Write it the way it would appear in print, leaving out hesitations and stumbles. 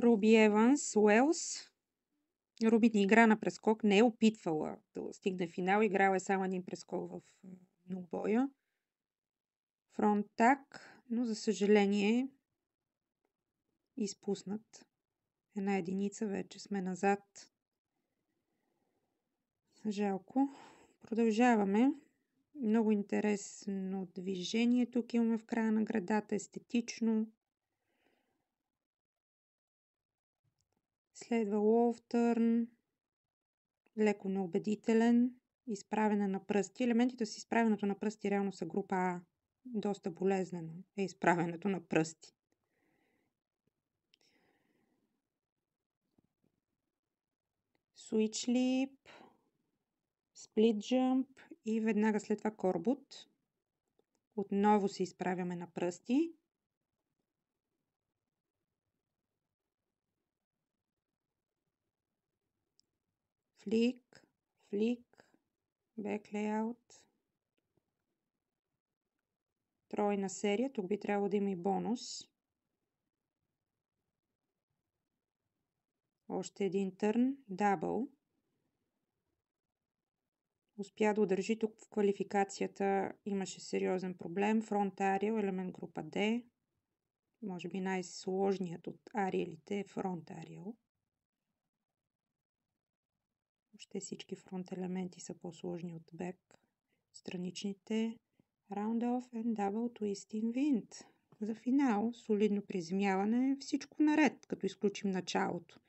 Руби Еванс, Уелс. Руби не игра на прескок, не е опитвала да стигне финал, играла е само един прескок в многобоя. Фронтак, но за съжаление изпуснат. Една единица, вече сме назад. Жалко. Продължаваме. Много интересно движение тук имаме в края на градата, естетично. Следва лоу-търн, леко неубедителен, изправяне на пръсти. Елементите с изправянето на пръсти реално са група А. Доста болезнено е изправянето на пръсти. Switch leap, split jump и веднага след това корбут. Отново се изправяме на пръсти. Флик, флик, back layout. Тройна серия. Тук би трябвало да има и бонус. Още един търн. Дабъл. Успя да удържи тук в квалификацията. Имаше сериозен проблем. Фронт ариел, елемент група D. Може би най-сложният от ариелите е фронт ариел. Въобще всички фронт елементи са по-сложни от бек. Страничните Round off and double twisting wind. За финал, солидно приземяване, всичко наред, като изключим началото.